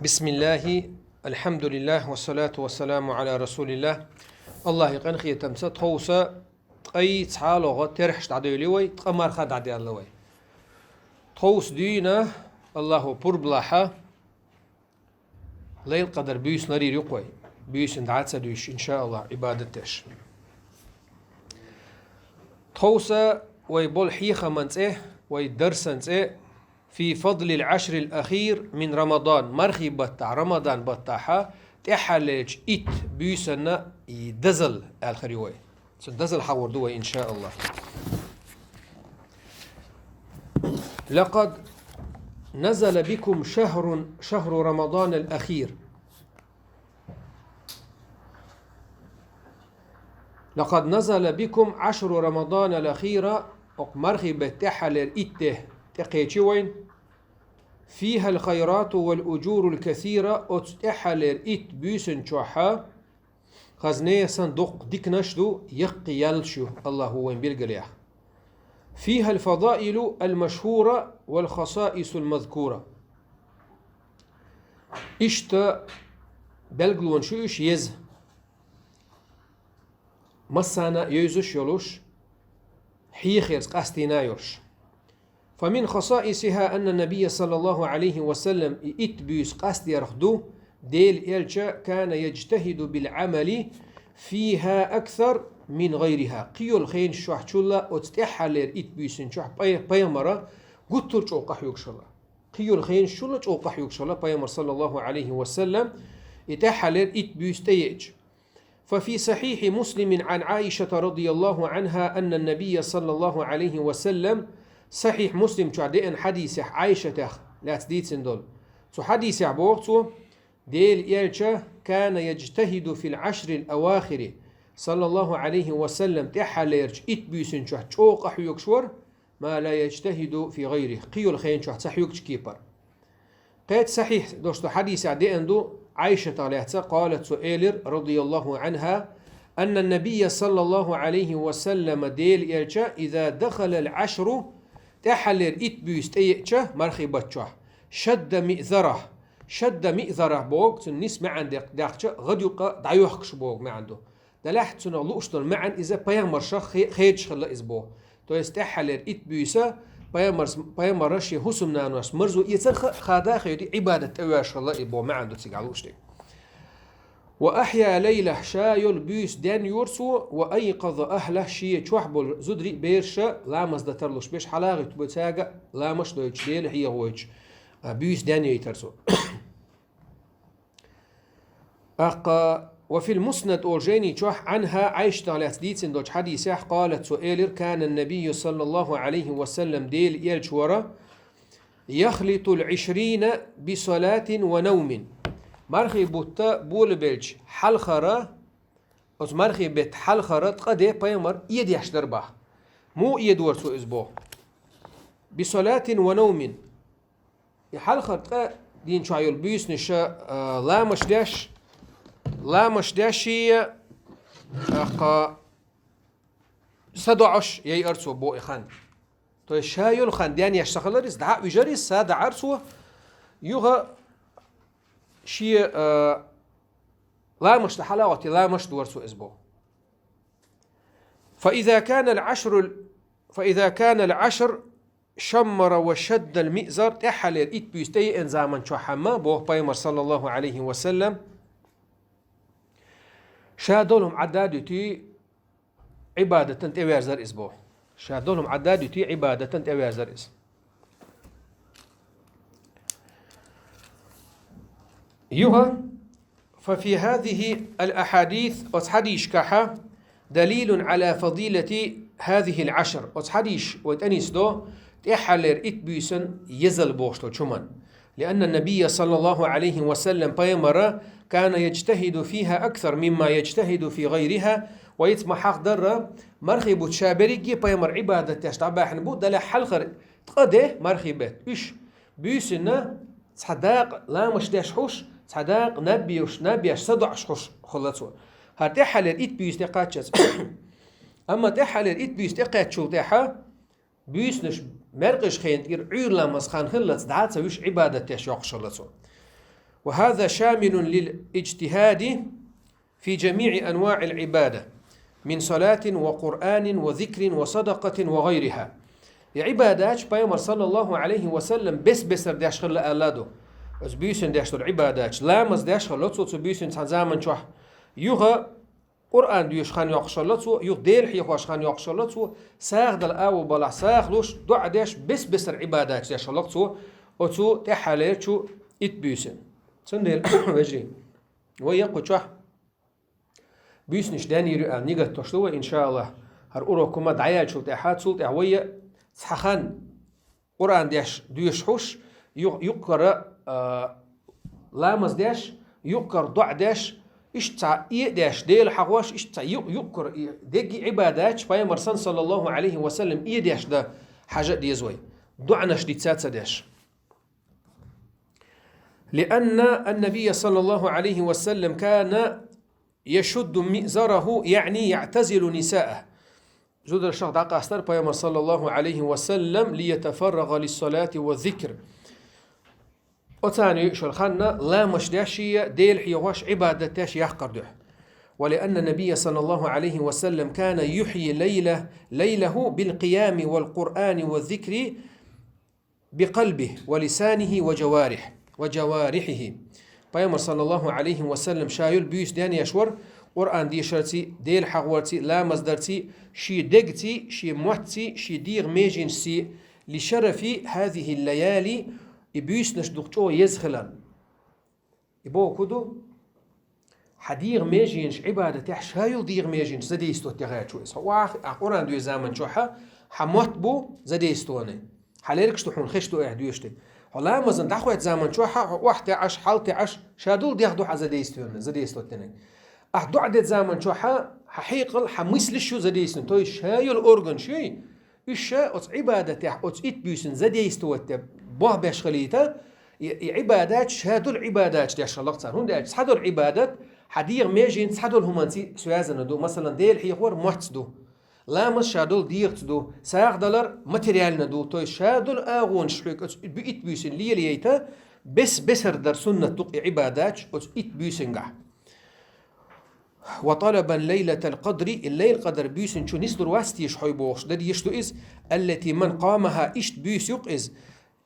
بسم الله الحمد لله والصلاة والسلام على رسول الله الله يقنخي تمسا تخوصا أي تعالوغا ترحش تعديلوي تقمر خد عدي اللوي تخوص دينا الله بربلاحا ليل قدر بيوس نرير يقوي بيوس اندعات سدوش إن شاء الله عبادتش تخوصا ويبول حيخا منسئ ويدرسنسئ في فضل العشر الأخير من رمضان مرخي بطع رمضان بطاحة تحلج إت بيسنا يدزل الخريوي دزل حوردوي إن شاء الله. لقد نزل بكم شهر رمضان الأخير لقد نزل بكم عشر رمضان الأخير مرخي بتحلل إته تقيتشوين فيها الخيرات والأجور الكثيرة أتحلل إت بيسن شوحا خزنية صندوق ديك نشدو يقي يلشو الله هو بيلقليح فيها الفضائل المشهورة والخصائص المذكورة إشتا بلغلون شوش يز مسانا يوزش يولوش حيخيرز قاستينا يوش فمن خصائصها أن النبي صلى الله عليه وسلم إتبيس قاست يرخدو ديل إلشا كان يجتهد بالعمل فيها أكثر من غيرها قيو الخين شوح تشولا وتتحلر إتبيس شوح بيامرا قطر چوقح يكشلا قيو الخين شولا چوقح يكشلا بيامر صلى الله عليه وسلم يتحلر إتبيس تيج ففي صحيح مسلم عن عائشة رضي الله عنها أن النبي صلى الله عليه وسلم صحيح مسلم تعدين حديث عائشة لا تديت سندول تو حديث عبوغتو ديل إلشا كان يجتهد في العشر الأواخر صلى الله عليه وسلم تحليرج إتبيسن شوح چوق حيوكشور ما لا يجتهد في غيره قيو الخين شوح تحيوكش كيبر قيد صحيح دوستو حديث عدين دو عائشة لهتا قالت سؤالر رضي الله عنها أن النبي صلى الله عليه وسلم ديل إلشا إذا دخل العشر تحلر إتبيس تيجا مرخي بتشاه شد مئذره بوق تنس ما عندك داخشة غديوقة دعيوحكش بوق ما عنده دلحت سنة لوشتر معا إذا بيامر شخ خيج خلا إزبو تو يستحلر إتبيسا بيامر شي حسم نانوس مرزو يترخ خادا خيدي عبادة أواش الله إبو ما عنده تيجالوشتي وأحيا ليلة شايل بيس دان يورسو وأيقظ أهله شيء تشوحبل زدري بيرشا لامز دترلوش بيش حلاغي تبتاجا لامش دويتش ديل هي هويتش بيس دان يترسو وفي المسند أورجيني تشوح عنها عائشة على تديتسن دوش حديثة قالت سؤالر كان النبي صلى الله عليه وسلم ديل يلشورا يخلط العشرين بصلاة ونوم مرخي بوتا بول بيلج حلخرة أو مرخي بيت حلخرة قدي بيمر يد يحشدر به مو يدور سو إزبو بصلاة ونوم يحلخرة دين شايل بيس نشا لا مش داشي صدعش يي أرسو بو إخان تو شايل خان ديان يشتغل ريس دعاء وجريس سادة عرسو يوغا شيء لا مش حلاوة لا مش دورسو إزبو فإذا كان العشر شمر وشد المئزر تحل إت بيستي إن زامن شو حما بوه بايمر صلى الله عليه وسلم شادولهم عدادتي عبادة تيوازر إزبو شادولهم عدادتي عبادة تيوازر إز يوها ففي هذه الأحاديث أتحديش كحا دليل على فضيلة هذه العشر أتحديش وتأنيس دو تحلر إتبيسن يزل بوشتو شمان لأن النبي صلى الله عليه وسلم بيمر كان يجتهد فيها أكثر مما يجتهد في غيرها ويتم حق در مرخي بوتشابريكي بيمر عبادة يشتعبا حنبو دل حلخر تقده مرخي بيت إيش بيسنا صداق لا مش داش حوش صداق نبيش صدعش حوش خلصوا هتحلل إت بيستقاتشز أما تحلل إت بيستقاتشو تحا بيسنش مرقش خين تير عير لامس خان خلص دعات سويش عبادة تشوق شلصوا وهذا شامل للاجتهاد في جميع أنواع العبادة من صلاة وقرآن وذكر وصدقة وغيرها. عبادات بيامر صلى الله عليه وسلم بس داشخل ألادو از بيسن داشتر عبادات لامز داشخل لطسو بيسن تنزامن شوح يوغا قرآن ديوش خان يقشلتو يوغ ديل حيقواش خان يقشلتو ساغ دل آو بلا ساغ لوش دعا داش بس العبادات داشخلتو وتو تحاليتو اتبيسن سنديل وجري ويقو شوح بيسنش داني رؤى نيغت تشلوه إن شاء الله هر أوروكما دعيال شلت أحد سلت أحوية تحخان قرآن ديش حوش يقرأ لامز داش يقرأ ضع داش اشتع داش ديل حواش اشتع يقرأ دقي عبادات بيامر صلى الله عليه وسلم داش ده حاجة دي زوي ضعناش دي تساتسا داش لأن النبي صلى الله عليه وسلم كان يشد مئزره يعني يعتزل نساءه جود الشيخ دقا استر بيامر صلى الله عليه وسلم ليتفرغ للصلاة والذكر وثاني شرخنا لا مش داشية ديل حيواش عبادة تاش يحقر ولأن النبي صلى الله عليه وسلم كان يحيي ليله بالقيام والقرآن والذكر بقلبه ولسانه وجوارحه بيامر صلى الله عليه وسلم شايل بيوس داني يشور قرآن دي شرتي ديل حقورتي لا مصدرتي شي دقتي شي موتي شي ديغ ميجنسي لشرف هذه الليالي بيوس نشدقشو يزخلن يبو كدو حديغ ميجنش عبادة تح شايل ديغ ميجنش زدي يستو تغير شو هو قرآن دو زامن شوحا حموت بو زدي يستواني حاليركش تحون خشتو احدوشتي حالا مازن دخوت زمان شوحا واحد عش حالتي عش شادول ديخدو زدي يستواني زدي يستوتني أحدو عدد زمان شوحا حقيقل حميسل شو زدي يستوان توي شايل أورغن شي إيشا أتس عبادة تح أتس إت بيسن زدي يستوتي بوه باش خليته عبادات شهادول عبادات ديش الله صار هون ديش صحدول عبادات حدير ميجين صحدول همانسي سوازن دو مثلا ديل حيقور محتس دو لا مش شادول ديرت دو $100 ماتريال ندو توي شادول اغون شحيك بيت بيسن ليتا بس هردر سنة تقي عبادات ات بيسن قح وطلبا ليلة القدر الليل قدر بيسن شو نسدر واستيش حيبوش دادي يشتو إز التي من قامها إشت بيس يقإز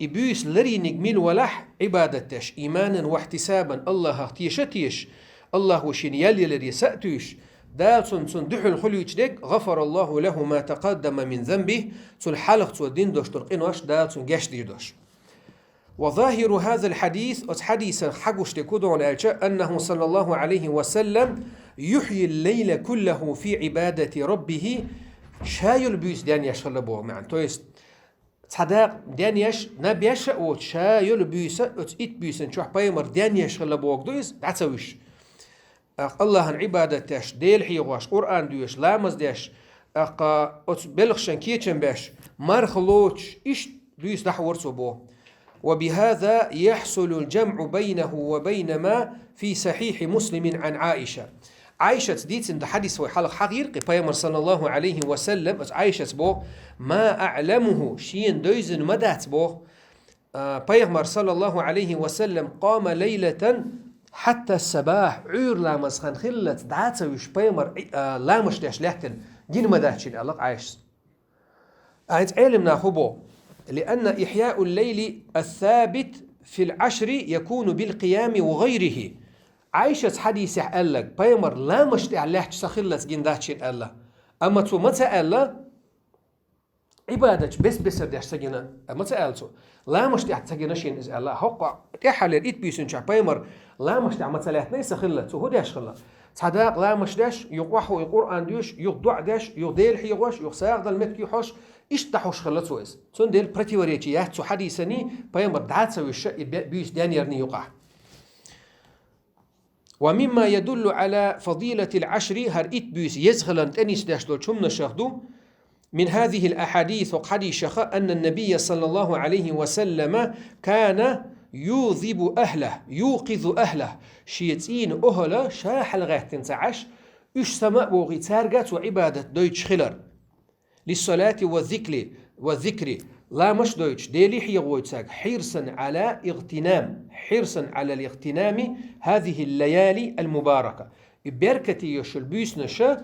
إبيس لري نجميل ولح عبادتش إيمانا واحتسابا الله تيش الله وشين يلي لري سأتوش داتون دحو الخليج ديك غفر الله له ما تقدم من ذنبه تون حلق تون دين دوش ترقين واش داتون جاش ديدوش وظاهر هذا الحديث حديث حقوش تكودو على أنه صلى الله عليه وسلم يحيي الليل كله في عبادة ربه شايل بيس دانياش خلبوه معا تويست صدق دانياش نبيش او شايل بيس ات بيس نشوح بايمر دانياش خلبوه دويس دعتسويش الله عبادتش ديل حيواش قرآن دويش لامز ديش ات بلغشن كيتشن باش مرخلوش إيش دويس دحورسو بو وبهذا يحصل الجمع بينه وبين ما في صحيح مسلم عن عائشة ديت عند حديث وحلق حقيقي بيامر صلى الله عليه وسلم عائشة بو ما أعلمه شين دويزن مدات بو بيامر صلى الله عليه وسلم قام ليلة حتى الصباح عور لامز خان خلت دعاتها ويش بيامر لامش داش لحتن جين مداتشين الله عائشة أنت علمنا خبو لأن إحياء الليل الثابت في العشر يكون بالقيام وغيره عائشة حديثة قال لك بيامر لا مش تعلح تسخلت جنداتشين الله أما تو متى الله عبادة بس بديش سجنا متى قالتو لا مش تسجنا شين إز الله حق تحل الإيد بيسون شع بيامر لا مش متى لا نيس خلت هو داش خلا صدق لا مش داش يقوحوا القرآن ديش يقضع داش يقديل حيوش يخساق ذا المكي حش إيش تحوش خلت ويس تون ديل برتيوريتي يحتو حديثني بيامر دعات سوي الشيء بيش دانيرني يقع ومما يدل على فضيلة العشر هرئت بيس يزغلن تنس داشتو شمنا شاهدو من هذه الأحاديث وقحدي شخاء أن النبي صلى الله عليه وسلم كان يوقظ أهله شيتين أهله شاح الغاية تنسعش إش سماء بوغي تارجت وعبادة دويتش خلر للصلاة والذكر لا مش دويتش ديلي حيغويتساك حرصا على الاغتنام هذه الليالي المباركة بركة يشل بيسنشا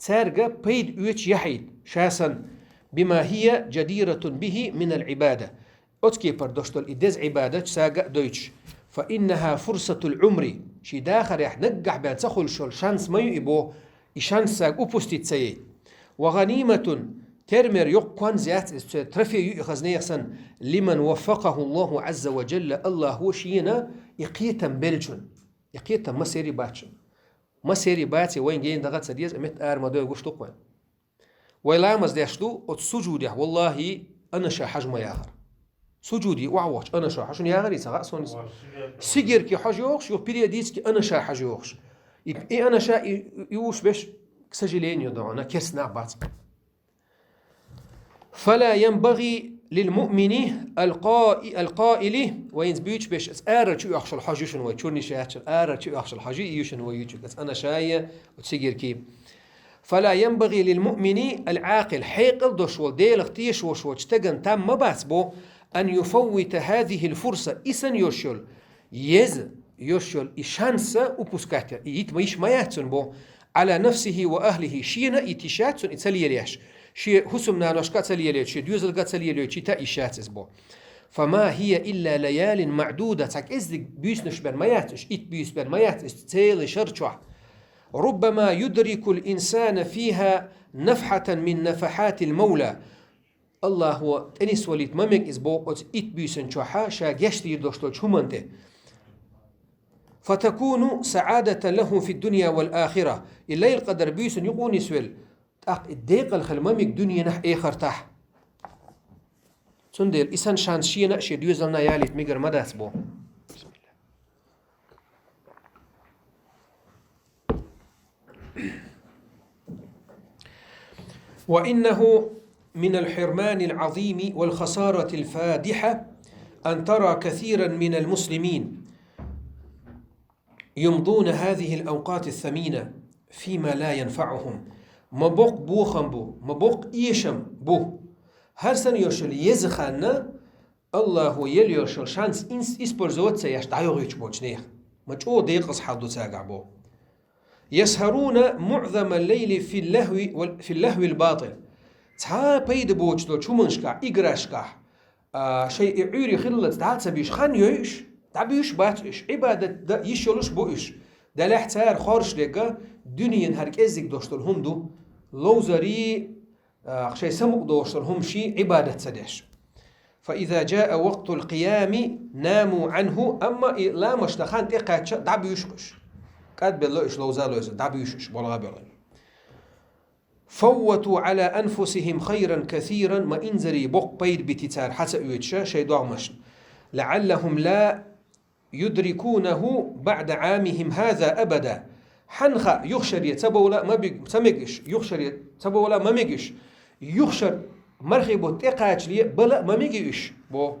تارجا بيد اويتش يحيد شاسا بما هي جديرة به من العبادة أتكي بردوشتل إدز عبادة ساقا دويتش فإنها فرصة العمر شي داخل يح نقح بان تخل شل شانس ما يبو إشانس ساق أبوستي تسيي وغنيمة ترمر يقوان زيات ترفي يخزنيخسن لمن وفقه الله عز وجل الله هو شينا يقيتا بلجن يقيتا ما سيري باتشن ما سيري باتي وين جين دغت سديز امت ار ما دو يغوش تقوان ولا مزداشتو ات سجودي والله انا شا حجم ياغر سجودي وعوش انا شا حجم ياغر يسغا سونس سيجر كي حجوخش يو بيريديس كي انا شا حجوخش اي انا شا يوش باش سجلين يدعونا كيسنا بات فلا ينبغي للمؤمن القائل وين بيوش باش ارى شو يخشى الحاجه شنو تشوني شاتش ارى شو يخشى الحاجه يشنو يوتش انا شايه وتسيجر كي فلا ينبغي للمؤمن العاقل حيقل دوشول ديل اختيش وشوش تجن تام ما باسبو ان يفوت هذه الفرصه اسن يوشل يوشل إشانسا وبوسكاتا يتميش ما يهتن بو على نفسه وأهله شينا يتشاتن يتسليليش شي حسمنا نشكا تسليليش شي دوزل تسليليش تا إشاتس بو فما هي إلا ليال معدودة تاك إزدك بيسنش بن ما يهتش بيس بن ما يهتش تيلي شرچوح ربما يدرك الإنسان فيها نفحة من نفحات المولى الله هو أنيس وليد ممك إزبو قد بيسن شوحا شا جشتي دوشتو شمنته فتكون سعادة له في الدنيا والآخرة الليل قدر بيسن يقون يسويل تاق الديق الخلمامك دنيا نح إيخر تاح تندل إسان شانشي نأشي ديوزلنا ياليت ميقر مدات بو بسم الله وإنه من الحرمان العظيم والخسارة الفادحة أن ترى كثيرا من المسلمين يمضون هذه الأوقات الثمينة فيما لا ينفعهم مبوق بوخم بو مبوق إيشم بو هر سن يوشل يزخانا الله يلي يوشل شانس إسبرزوت سياش دايوغ يتبوش نيخ مجو ديقص حدو ساقع بو يسهرون معظم الليل في اللهو الباطل تا بيد بوش دو چومنشكا إقراشكا شيء عوري خلت تعال سبيش خان يوش تعبيش باتش عبادة دا يشولش بوش دا لحتار خارش لقا دنيا هركزك دوشتل هم دو لوزري شيء سمق دوشتل هم شي عبادة سدش فإذا جاء وقت القيام ناموا عنه أما لا مشتخان تقاتش دعبيشش قد بالله إيش لوزالو يزل دعبيشش بولغا بيغل فوتوا على أنفسهم خيرا كثيرا ما إنزري بوق بيد بتتار حتى يوتشا شيء دعمش لعلهم لا يدركونه بعد عامهم هذا أبدا حنخا يخشر يتبولا ما بيمجش يخشر يتبولا ما مجش يخشر مرخبو تقاش لي بلا ما مجيش بو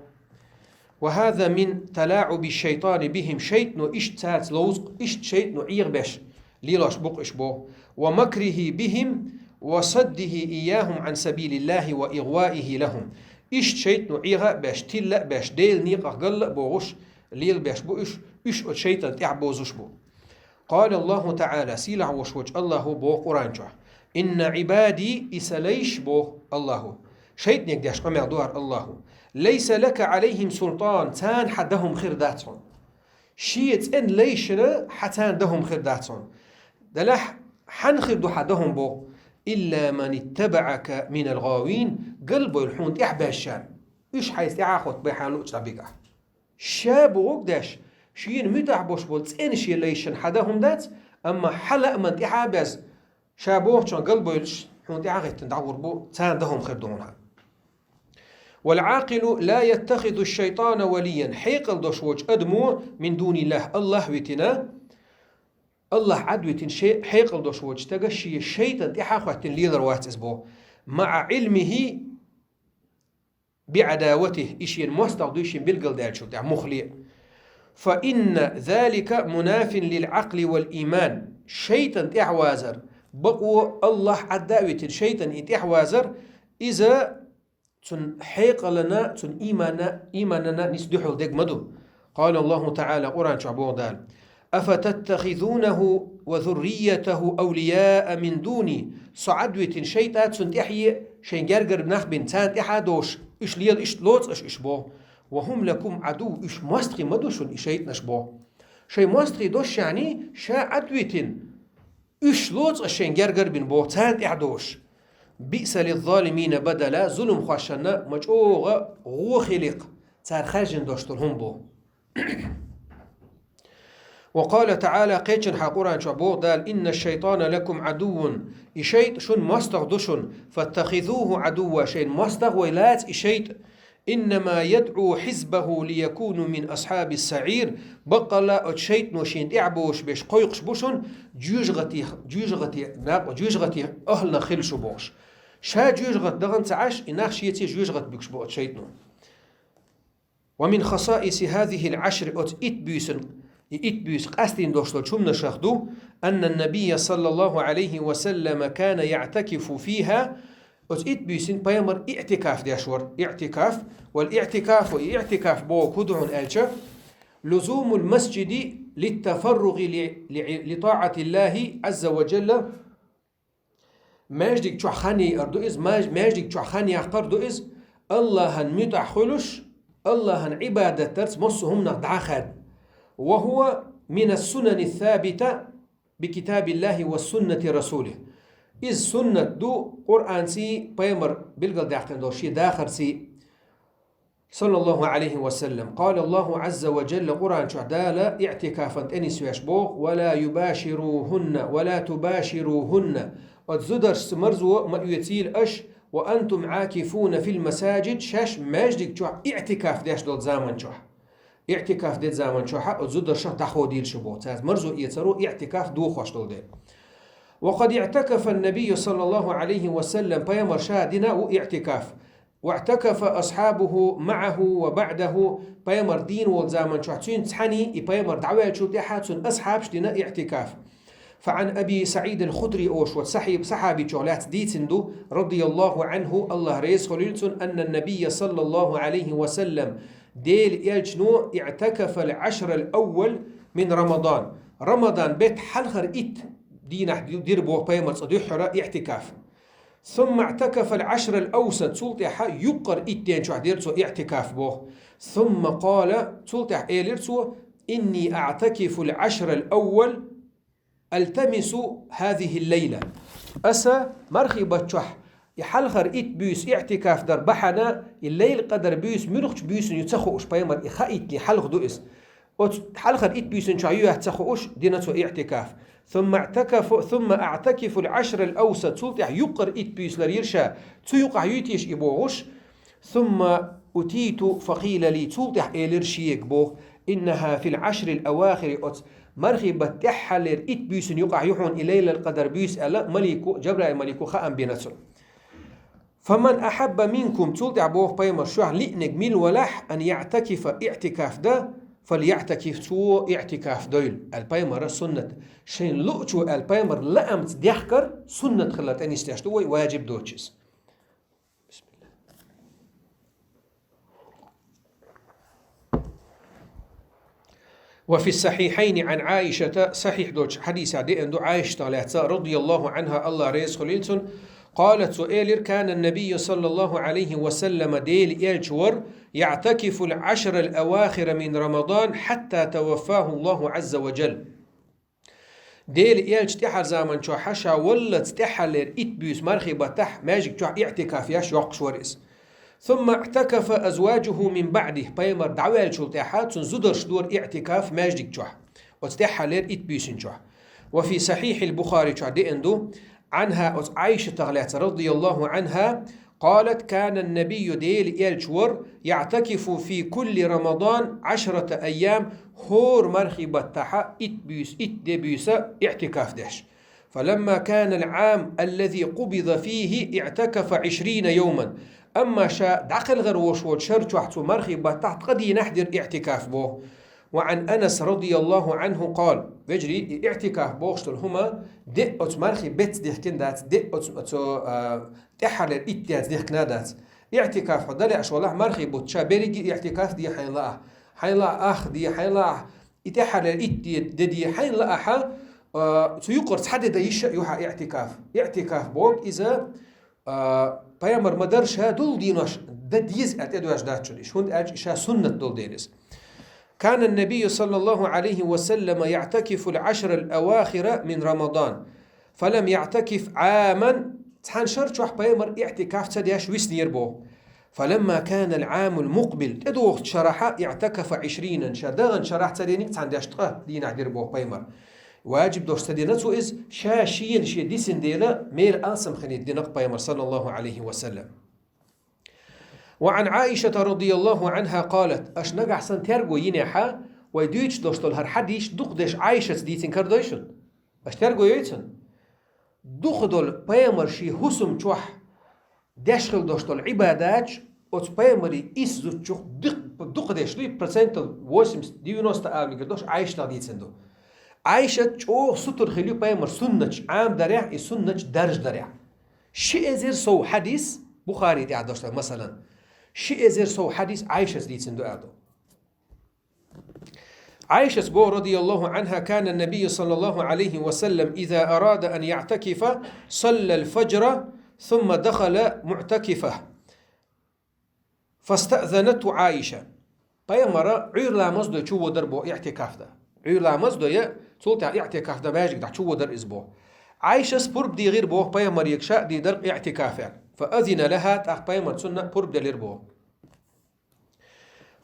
وهذا من تلاعب الشيطان بهم شيطن اشتات لوزق اشت شيطن عيغبش ليلاش بقش بو ومكره بهم وصده إياهم عن سبيل الله وإغوائه لهم اشت شيطن عيغا باش تلا باش ديل نيقا قل بوغش ليل باش بوش اش شيطان تعبوزش بو قال الله تعالى سيلع وشوج الله بو قرانجه إن عبادي إسليش بو الله شيطان يقداش قمع دوار الله ليس لك عليهم سلطان تان حدهم خير داتهم شيت ان ليشنا حتان دهم خير داتهم دلح حنخر دو حدهم بو إلا من اتبعك من الغاوين قلبه الحون إحباشان إيش حيث يعاخد بحالو تلبيقه شابو قداش شين متعبوش بولت إن شي ليشن حدهم دات أما حلق من تحابز شابوه شان قلبه الحون يعاخد تندعور بو تان دهم خير دونها والعاقل لا يتخذ الشيطان وليا حيقل دوشوش أدمو من دون الله الله ويتنا الله عدوة شيء حيقل دوشوش تغشي الشيطان تحاخوة ليلر واتسبو مع علمه بعداوته إشين مستغدوشين بالقل دالشو تاع مخلي فإن ذلك مناف للعقل والإيمان شيطان تحوازر بقو الله عداوة الشيطان تحوازر إذا تن حيق لنا تن إيماننا نسدحل ديك مدو. قال الله تعالى قرآن شعبه دال أفتتخذونه وذريته أولياء من دوني صعدوة شيطات سنتحي شين جرجر نخبن تانت إحادوش إش ليل إش لوت إش بو وهم لكم عدو إش مستخي مدوشون إشيت نشبو شي مستخي دوش يعني شا عدوة إش لوت إشين جرجر بن بو تانت إحدوش بئس للظالمين بدلا ظلم خوشنا مجوغ غو خلق تار خاجن دوشتلهم بو. وقال تعالى قيتشن حقوران شعبو دال إن الشيطان لكم عدو إشيت شن مستغ دشن فاتخذوه عدوا شين مستغ ويلات إشيت إنما يدعو حزبه ليكونوا من أصحاب السعير بقلا أتشيت نوشين إعبوش بيش قيقش بوشن جوجغتي أهلنا خلشو بوش شا جوجغت دغن تعاش إناخ شيتي جوجغت بيكش بو أتشيتنو. ومن خصائص هذه العشر إتبيس قاستين دوشتو شمنا شخدو أن النبي صلى الله عليه وسلم كان يعتكف فيها إتبيسين بيامر اعتكاف داشور اعتكاف والاعتكاف بو كدعون ألشا لزوم المسجد للتفرغ لطاعة الله عز وجل ماجدك شخاني أردوئز ماجدك شخاني أخردوئز الله متع خلش الله عبادة ترس مصهم نقدعخد وهو من السنن الثابتة بكتاب الله والسنة رسوله إذ سنة دو قرآن سي بيمر بالقل داخل دوشي داخل سي صلى الله عليه وسلم قال الله عز وجل قرآن شعدالا اعتكافا أنس يشبوغ ولا تباشروهن وتزدر سمرزو ما يتيل أش وأنتم عاكفون في المساجد شاش ماجدك شوح اعتكاف داش دول زامن شوح اعتكاف ديت زامن شوحة وتزدر شوح دخو ديل شبو تاز مرزو يترو اعتكاف دو خوش دول ديل. وقد اعتكف النبي صلى الله عليه وسلم بيمر شادنا واعتكاف واعتكف أصحابه معه وبعده بيمر دين والزامن شوحتين تحني بيمر دعوة شو تحاتون أصحاب شدنا اعتكاف. فعن أبي سعيد الخدري أوش صحابي شغلات ديتندو رضي الله عنه الله ريس خليلتون أن النبي صلى الله عليه وسلم ديل يجنو اعتكف العشر الأول من رمضان بيت حلخر إت دينا دير بوه بيمر صديح اعتكاف ثم اعتكف العشر الأوسط سلطح يقر إتين شو ديرتو اعتكاف بوه ثم قال سلطح إيلرتو إني أعتكف العشر الأول التمس هذه الليلة أسا مرخي بتشح يحلخر إت بيس اعتكاف در بحنا الليل قدر بيس مرخش بيس يتسخوش بيمر إخائت حلخ دوئس حلخر إت بيس شعيوه تسخوش دينتو اعتكاف ثم أعتكف العشر الأوسط سلطح يقر إت بيس لريرشا تيقع يتيش إبوغش ثم أتيت فقيل لي سلطح إلرشيك بوغ إنها في العشر الأواخر مرخي بتحلر إت بيس يقع يحون إليل القدر بيس ألا مليكو جبرائيل مليكو خام بينتون. فمن أحب منكم تلتع بوه بيمر شوح لئنك ميل ولح أن يعتكف اعتكاف ده فليعتكف تو اعتكاف دويل البيمر سنة شين لؤتو البيمر لأمت ديحكر سنة خلت أن يستيشتوي واجب دوتشز. بسم الله. وفي الصحيحين عن عائشة صحيح دوتش حديث عدئن دو عائشة رضي الله عنها الله ريس خليلتون قالت سؤالر كان النبي صلى الله عليه وسلم ديل إلشور يعتكف العشر الأواخر من رمضان حتى توفاه الله عز وجل ديل إلش تحر زامن شو حشا ولا تحلر إتبيس مرخي بتح ماجك شو اعتكاف ياش يوقش ورس ثم اعتكف أزواجه من بعده بيمر دعوال شو تحات زدر شدور اعتكاف ماجك شو وتحلر إتبيس شو. وفي صحيح البخاري شو ديندو عنها عائشة رضي الله عنها قالت كان النبي ديل إلشور يعتكف في كل رمضان 10 أيام هور مرخي بتحا إتبيس اعتكاف داش. فلما كان العام الذي قبض فيه اعتكف 20 يوما أما شاء داخل غروش وشرش وحتو مرخي بتحت قد ينحدر اعتكاف بوه. وعن أنس رضي الله عنه قال بجري اعتكاف بوشتل هما دئت مرخي بيت ديخ كندات دئت تحرر إتيات ديخ كنادات اعتكاف حدلي أش والله مرخي بوت شابيري اعتكاف دي حين لا حين لا أخ دي حين لا إتاحة دي حين لا أحا سيقرص حد دايش يوحى اعتكاف بوك إذا بيامر مدرش دول دينوش ديز أتدواش داتشليش هون إشا سنة دول ديرس. كان النبي صلى الله عليه وسلم يعتكف العشر الأواخر من رمضان فلم يعتكف عاما تحان شرط وح بيامر اعتكاف تدياش ويسنير بو. فلما كان العام المقبل تدوخت شرحة اعتكف 20 شدغن شرح تدينك تحان دياش تقه دين عدير بو بيامر واجب دوش تدينتو إز شاشين شي ديسن ديلا مير آسم خنيد دينق بيامر صلى الله عليه وسلم. وعن عائشة رضي الله عنها قالت أشنق أحسن ترجو ينحى ويدوش دوشتل هر حديش دقدش عائشة ديتن كردوشن أش ترجو يتن دقدل بيامر شي حسم تشوح داشخل دوشتل عبادات أت بيامري إس زوجح دقدش لي برسنتل واسم ديونوست آمي كردوش عائشة ديتن دو عائشة تشوه ستر خليو بيامر سنة عام دريع سنة درج دريع شيء زير سو حديث بخاري دي عدوشتل مثلا شيء زير سو حديث عائشة ديتن دو أدو. عائشة رضي الله عنها كان النبي صلى الله عليه وسلم إذا أراد أن يعتكف صلى الفجر ثم دخل معتكفه فاستأذنته عائشة بيامر عير لا مصدو شو دربو اعتكاف ده عير لا مصدو يا صوت اعتكاف ده ماجيك ده شو در إسبوع عائشة سبرب دي غير بو بيامر يكشاء دي در اعتكافه فأذن لها تأخ بيامر سنة برب دلير بو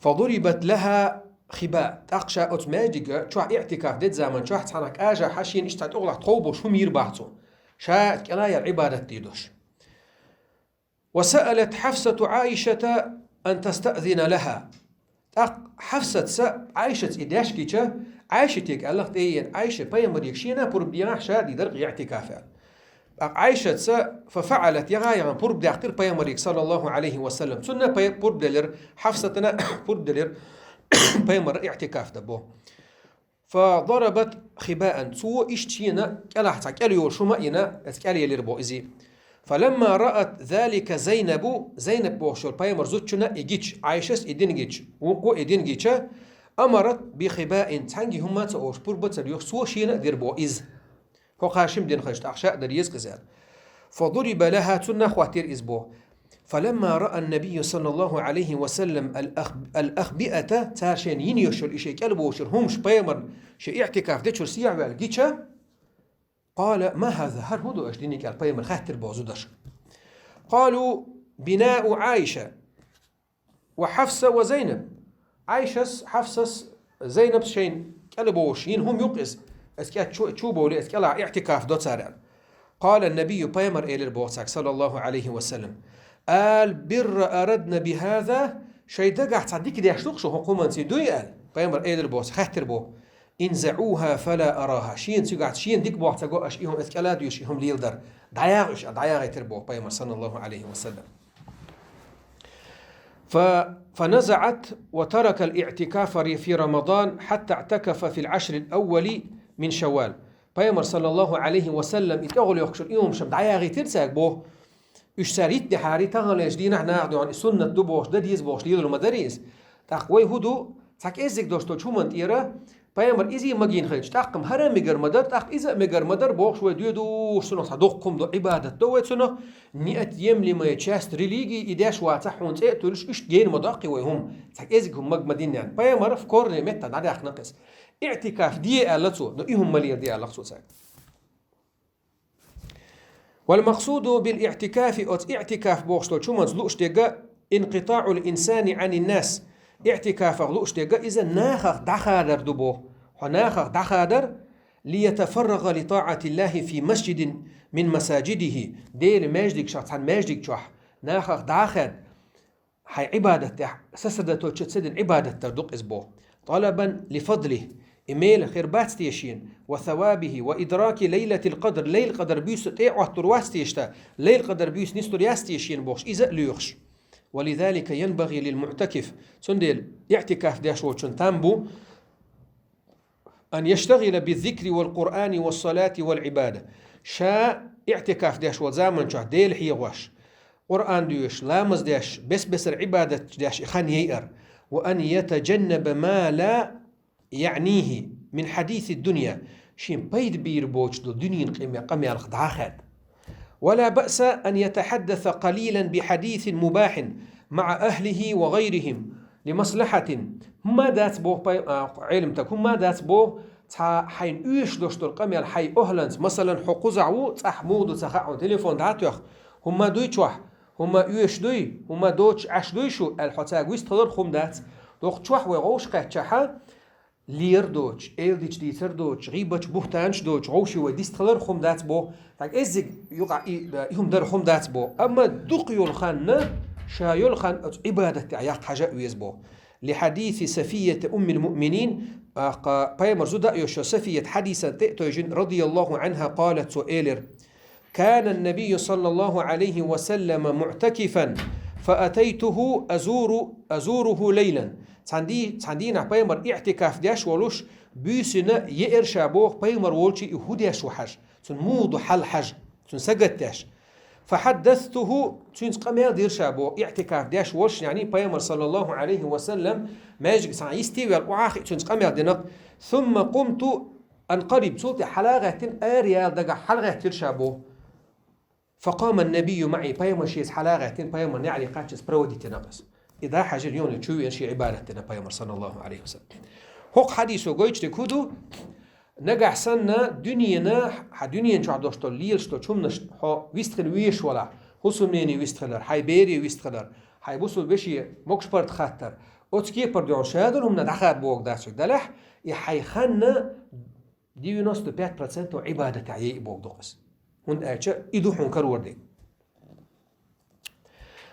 فضربت لها خباء تأقشى أتماجيك شو اعتكاف ديت زمن شو حتحنك آجا حشين اشتات أغلق تقوبو شو مير باعتو شاء كلايا العبادة ديدوش. وسألت حفصة عائشة أن تستأذن لها حفصة عائشة إداش كيشا عائشة تيك ألقت إيين عائشة بيامر يكشينا برب دينا شادي درق اعتكافه عائشة ففعلت يغايا برب داقير بيامريك صلى الله عليه وسلم سنة برب دلر حفصتنا برب دلر بيامر اعتكاف دبو فضربت خباء سو اشتينا كلاحتا كاليو شمائنا كالي لربو إزي. فلما رأت ذلك زينب بوشور بيامر زوتشنا إجيتش عائشة إدين جيتش وقو إدين جيتش أمرت بخباء تانجي هما تأوش بربت اليوخ سو شينا دربو إز هو قاشم دين خشت أخشاء دريز قزال فضرب لها تنة خواتير إزبو. فلما رأى النبي صلى الله عليه وسلم الأخبئة تاشين ينيوشر إشي كالبوشر همش بيمر شي اعتكاف ديشر سيع والجيتشا قال ما هذا هر هدو أشديني كالبيمر خاتر بوزودش. قالوا بناء عائشة وحفصة وزينب عائشة حفصة زينب شين كالبوشين هم يقز اسكات تشوبوا لي اسكلا اعتكاف دوت سارع. قال النبي بيمر إلى البوساك صلى الله عليه وسلم قال بر أردنا بهذا شيء دقع تصدق دي أشتوق شو حكومة سيدوي قال بيمر إلى البوس خاتر بو انزعوها فلا أراها شين سيقعد شين ديك بوح تقو أشيهم اسكالات يشيهم ليلدر دعياغ يتربو بيمر صلى الله عليه وسلم. فنزعت وترك الاعتكاف في رمضان حتى اعتكف في العشر الأول من شوال. بيامر صلى الله عليه وسلم يتغل يخشر يوم شب دعياغي ترساك بو إش ساريت دي حاري تغليش دينا ناخدو عن سنة دبوش دديز بوش ليدلو مداريز تاقوي هدو تاك إزيك دوشتو شو من تيرا بيامر إزي مجين خيج تاقم هرم مجر مدر تاق إزا مجر مدر بوش ويدو سنة صدوقكم دو عبادة دو سنة نيئة يملي ما يتشاست ريليجي إداش واتحون تقتلش إش جين مداقي ويهم تاك إزيك هم مجمدين يعني بيامر فكورني متى نعرف نقص اعتكاف دي ألتو دو إيهم مليار دي ألتو ساك. والمقصود بالاعتكاف اعتكاف بوشتو شو مزلوش دقا انقطاع الإنسان عن الناس اعتكاف غلوش دقا إذا ناخخ دخادر دبو وناخخ دخادر ليتفرغ لطاعة الله في مسجد من مساجده دير ماجدك شاطحان ماجدك شوح ناخخ داخل هاي عبادة سسدتو تشتسدن عبادة تردق إزبو طلبا لفضله إيميل خيربات ستيشين وثوابه وإدراك ليلة القدر ليل قدر بيوس تيعوه ترواس تيشتا ليل قدر بيوس نستر ياستيشين بوش إذا ليخش. ولذلك ينبغي للمعتكف سندل اعتكاف داشو تنتامبو أن يشتغل بالذكر والقرآن والصلاة والعبادة شاء اعتكاف داشو زامن شاه ديل حيغواش قرآن ديوش لامز ديش بس العبادة ديش خان يير، وأن يتجنب ما لا يعنيه من حديث الدنيا شين بيد بير بوش دو دنيا قمي الخدعاخات. ولا بأس أن يتحدث قليلا بحديث مباح مع أهله وغيرهم لمصلحة ما دات بو علمتك ما دات بو حين ايش دوشتر قمي الحي أهلنس مثلا حقوزعو تحمود وتخعو تليفون داتوخ هما دويتشوح هما ايش دوي هما دوتش عش دويشو الحتاقويس تدر خم دات دوخ تشوح وغوش قاتشاحا لير دوتش ديتش ديتر دوتش غيبتش بوهتانش دوتش غوشي وديس تدر خم دات بو تاك ازيق يقع يهم در خم دات بو اما دقيو الخان شايو الخان عبادة عياق حاجة ويزبو لحديث سفية أم المؤمنين بايمر زودا يوشو سفية حديثا تأتوجن رضي الله عنها قالت سؤالر كان النبي صلى الله عليه وسلم معتكفا فأتيته أزوره ليلا تاندينا بايمر اعتكاف داش ولوش بيسنا يئرشا بوخ بايمر ولشي يهوديش وحج تنمود حل حج تنسقتاش فحدثته تونس قمير دير شابو اعتكاف داش ولش يعني بايمر صلى الله عليه وسلم ما يجي سان يستوي الواخي تونس قمير دينق ثم قمت انقلب صوت حلاغه اريال دغ حلغه ترشابو فقام النبي معي بايمر شيس حلاغه بايمر يعني قاتش برودي تنقص اذا حاجه اليوم تشوي شي عبادتنا بايمر صلى الله عليه وسلم هوق حديثو قويتش تكودو نجح سنة دنيانا دنيا شو عدوشتو ليل شتو شمنش ها ويستخل ويش ولا حسمني ويستخلر هاي بيري ويستخلر هاي بوصل بشي موكش برد خطر اوتسكي بردو شادر هم ندخل بوق داسك دلح يحي خنا ديونوس دو 5% عبادة عيي بوق دوقس هون ايتشا ايدو حنكر وردي.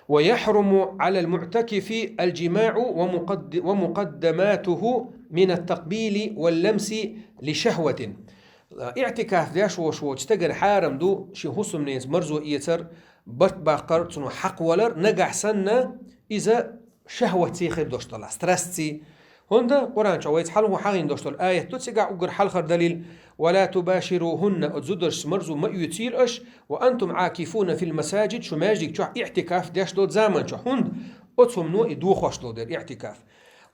ويحرم على المعتكف الجماع ومقدماته من التقبيل واللمس لشهوة. اعتكاف داش وشو تستقر حارم دو شي حسم نيز مرزو ايتر برت باقر تنو حق ولر نجح سنة إذا شهوة تيخير دوشتلا سترستي هوندا قرآن شويت حلو حاغين دوشتل آية تتسقع أقر حلخر دليل ولا تباشروهن أتزدرش مرزو ما يتير أش وأنتم عاكفون في المساجد شو ماجيك شو اعتكاف داش دوت زامن شو هند أتهم نو إدو خوش دو اعتكاف.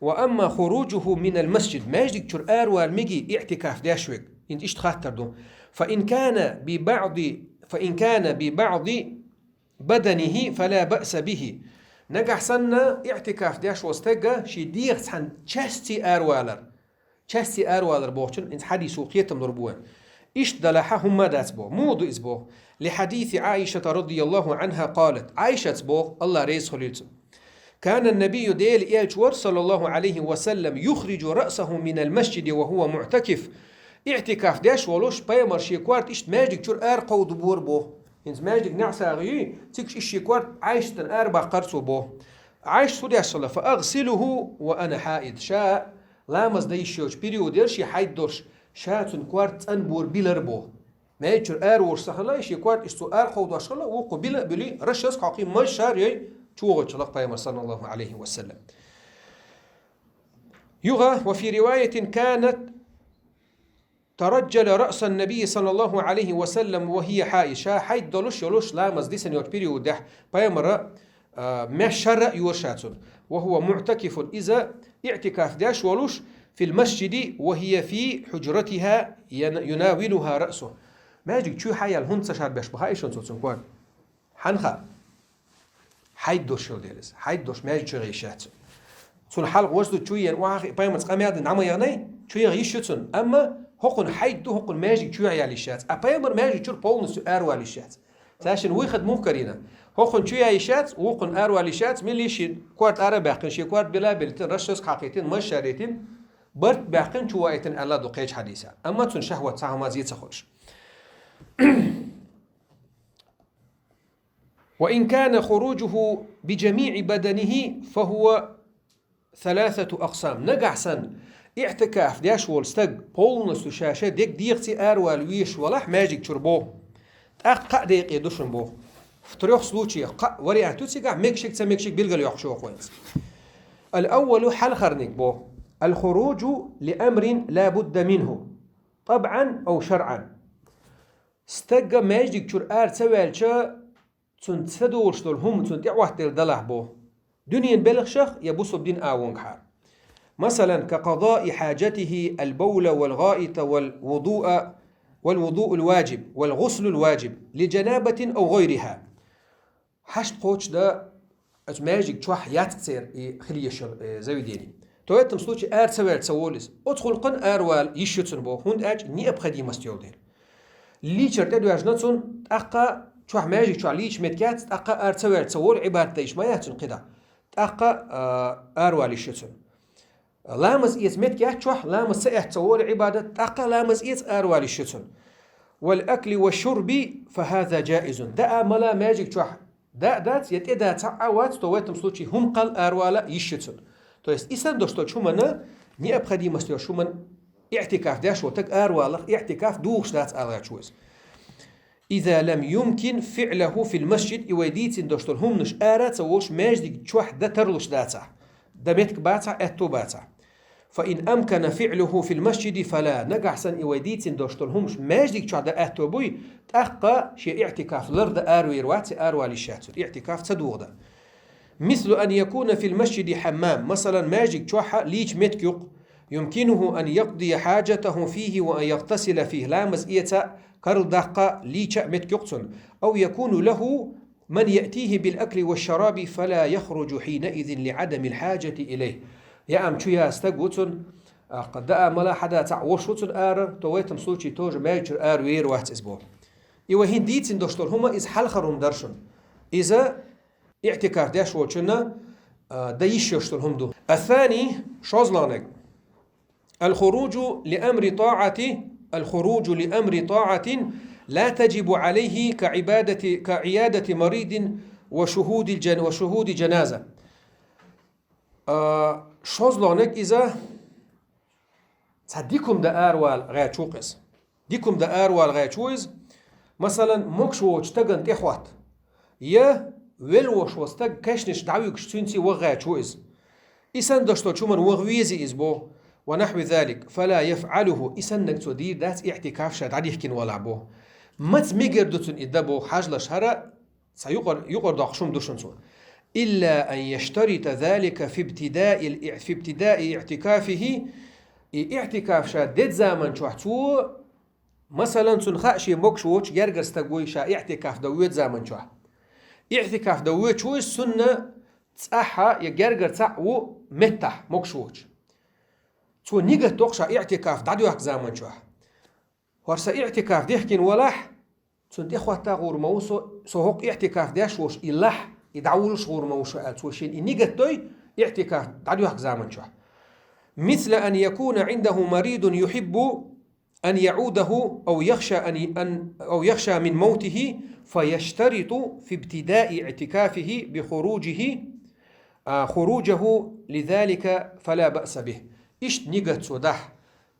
وأما خروجه من المسجد ماجيك شو آروال ميجي اعتكاف داشوك انت إيش تخاطر دو فإن كان ببعض بدنه فلا بأس به. نجح سنة اعتكاف داش وستجا شي ديغت عن تشستي أروالر بوشن إن حديث سوقيتم ضربوه إيش دلحة هم دات بو مودو إزبو لحديث عائشة رضي الله عنها قالت عائشة بو الله ريس خليلته كان النبي ديل إيلشور صلى الله عليه وسلم يخرج رأسه من المسجد وهو معتكف اعتكاف داش ولوش بايمر شيكوارت إيش ماجيك شور أرقو دبور بو إنت ماجيك نعسى غي تكش الشيكوارت عايشتن أربع قرصو بو عايش سودي الصلاة فأغسله وأنا حائد شاء لامز دايشيوش بيريودير شي حيد دوش شاتن كوارت أنبور بيلر بو ماجيك أرور سخلا شيكوارت إشتو أرقو داشلا وقو بيلا بلي رشيس قاقي مش شاري توغل شلق بايمر صلى الله عليه وسلم يغى. وفي رواية كانت ترجل رأس النبي صلى الله عليه وسلم وهي حائشة حيد دولش يولوش لامز ديسن يوت بيريود دح بايمر مشر يورشاتون وهو معتكف إذا اعتكاف داش ولوش في المسجد وهي في حجرتها يناولها رأسه ماجيك شو حيال هون تشار باش بهايشون صوتون كوان حنخا حيد دوش يوديلز حيد دوش ماجيك شو غيشات سون حلق وجدو شوية واخي بايمر تقامياد نعم يعني شوية غيشتون أما هقن حيد دو هقن ماجيك شو عيالي شات أبايمر ماجيك شو بولنس أروالي شات تاشن ويخد موكرينا هقن شو عيشات وقن أروالي شات من ليشين كوارت أرا باقين شي كوارت بلا بلتين رشوس حقيقتين مش شاريتين برت باقين شو وايتين ألا دقيج حديثة أما تون شهوة ساهما زيت سخوش. وإن كان خروجه بجميع بدنه فهو 3 أقسام. نجح سن اعتكاف داش والستج بولنس وشاشة ديك ديقتي أروال ويش ولح ماجيك شربوه أق ديق يدوشن بوه فتروح سلوتشي وري أتوتسي قاع ميكشيك بيلقى يحشوه كويس. الأول حل خرنك بوه الخروج لأمر لا بد منه طبعا أو شرعا. استجا ماجيك شر سوالشا تون تسدولش دول هم تون تعوات دلح بو دنيا بلغ شخ يبوسو بدين آونك حار مثلا كقضاء حاجته البول والغائط والوضوء الواجب والغسل الواجب لجنابة أو غيرها حشت قوش دا ماجيك تشوح ياتسير خليش زي ديني تويت مسلوش سوال تسولس ادخل قن وال يشتن بو هند اج ني ابخدي مستيول دير لي شرط دو اجنتون اقا تشوح ماجيك تشوح ليش متكات اقا سوال تسول عبادتيش ما ياتن قدا اقا وال يشتن لامز إيت متكات تشوح لامز سئه تسول عبادة اقا لامز إيت وال يشتن والأكل والشرب فهذا جائز دا ملا ماجيك تشوح دات يتدا تعوات تويت مسلوشي هم قال اروالا يشتن то есть исан до что чумана необходимость шуман اعتكاف داش وتك اروالا اعتكاف دوخ دات ارغاچوز اذا لم يمكن فعله في المسجد يوديت دوشتون هم نش ارات وش ماجد تشوح ده ترلش داتا دمتك باتا اتو باتا فإن أمكن فعله في المسجد فلا نقعسن يوديت دوشتون هم ماجد تشوح ده اتو بوي تأقى شي اعتكاف لرد اروير وات اروالي شاتر اعتكاف تدوغ ده مثل أن يكون في المسجد حمام مثلا ماجيك تشوحة ليش متكيق يمكنه أن يقضي حاجته فيه وأن يغتسل فيه لا مزئية كرل دقة ليش متكيقتن أو يكون له من يأتيه بالأكل والشراب فلا يخرج حينئذ لعدم الحاجة إليه يا أم شو يا استقوتن قد دأ ملا حدا تعوشوتن تويتم صوتي توج ماجر وير واحد أسبوع يوهين ديتن دوشتر هما إز حلخرهم درشن إذا اعتكاف داش وچنا دايش يشترهم دو الثاني شوزلانك الخروج لأمر طاعة لا تجب عليه كعيادة مريض وشهود جنازة شوزلانك إذا تصديكم دا أروال غاچوقس ديكم دا أروال غاچوز مثلا مكشوش تغن تخوات يا ولوش وستق كشنش دعويك شتونتي وغاچوز إسان دشتو چومن وغويزي إزبو ونحو ذلك فلا يفعله إسان نكتو دير دات اعتكاف شاد عليه كن ولعبو مت ميقردتن إدبو حاج لشهرة سيقر داقشم دوشنسو إلا أن يشترط ذلك في ابتداء اعتكافه اعتكاف شاد ديت زامن شوحتو مثلا تنخاشي موكشوش يرقر استقوي شا اعتكاف دويت زامن شوح اعتكاف دويت شوي السنة تصحى يجرجر تعو متح مكشوش تو نيجا توقشا اعتكاف دعدو يحك زامن شوح ورسا اعتكاف ديحكين ولح تنت إخوة غور موسو سوهق اعتكاف داشوش إلح يدعولش غور موسو أتوشين نيجا توي اعتكاف دعدو يحك زامن شوح مثل أن يكون عنده مريض يحب أن يعوده أو يخشى من موته فيشترط في ابتداء اعتكافه خروجه لذلك فلا بأس به إشت نيجت سودح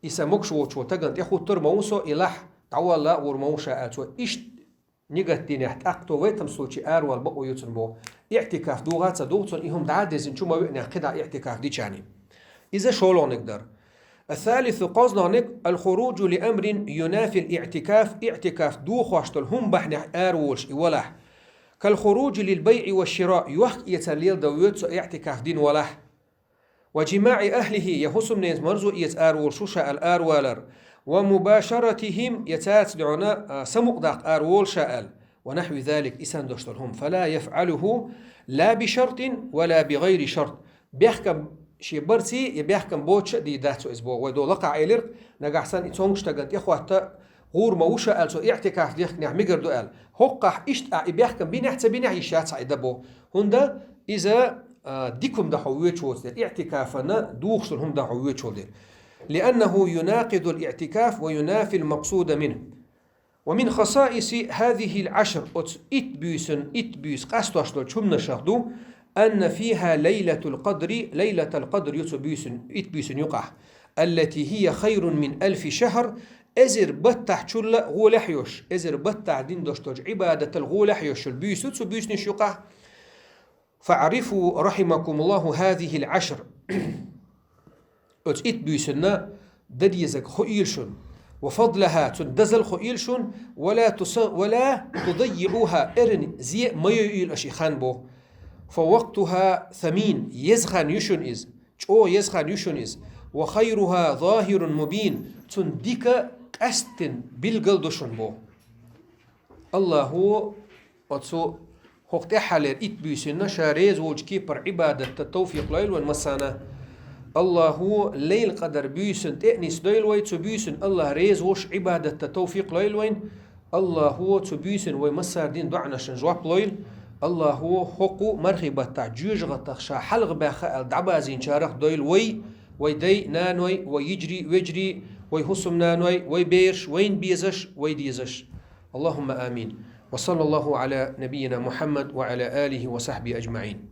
إسا مكشوش وتغن تخو ترموسو إلح تعوالا ورموشا آتو إشت نيجت دينيحت أقتو ويتم سوچي آروال بقو يتنبو اعتكاف دوغات دوغتون إهم دعادزين شو ما وقنا قدع اعتكاف دي چاني إذا شولو نقدر الثالث قصدانك الخروج لأمر ينافي الاعتكاف اعتكاف دو خواشتل هم بحنا آرولش ولح كالخروج للبيع والشراء يوحك يتليل دويت اعتكاف دين ولح وجماع أهله يهسم نيز مرزو يتآرول شوشا الآرولر ومباشرتهم يتاتدعنا سمق داق آرول شاءل ونحو ذلك إسان دوشتلهم فلا يفعله لا بشرط ولا بغير شرط بيحكم شي برسي يبيحكم بوتش دي داتو اسبوع ودو لقع ايلر نقاحسان اتونغش تغنت اخواتا غور موشا السو اعتكاف ديخ نح ميقردو ال هقح اشت يبيحكم بينحت بينح يشات عيدبو هندا اذا ديكم دحويت شوز اعتكافنا دوخش هم دحويت شوز لانه يناقض الاعتكاف وينافي المقصود منه ومن خصائص هذه العشر اتبيس قاستوشتو شمنا شهدو أن فيها ليلة القدر يتبيس يقع التي هي خير من 1000 شهر أزر بتح شل غولحيوش أزر بتح دين دوشتوج عبادة الغولحيوش البيسوت بيسنش يقع فاعرفوا رحمكم الله هذه العشر اتبيسنا دديزك خئيلشن وفضلها تندزل خئيلشون ولا تضيعوها إرن زي ما يقول أشي خانبو. فوقتها ثمين يزخن يشون إز أو يزخن يشون إز وخيرها ظاهر مبين تندك أستن بالقلدشون بو. الله هو أتسو وقت حالر إتبيسنا شاريز وجكي بر عبادة التوفيق ليل والمسانة. الله هو ليل قدر بيسن تأنيس ديل وين تبيسن الله ريز وش عبادة التوفيق ليل وين. الله هو تبيسن ويمسار دين دعنا شنجواب ليل. الله هو حقو مرغبة تعجوج غتخشى حلق باخا دعبازين شارخ ديل وي دي نانوي ويجري ويجري ويهسم نانوي ويبيرش وين بيزش ويديزش. اللهم آمين. وصلى الله على نبينا محمد وعلى آله وصحبه أجمعين.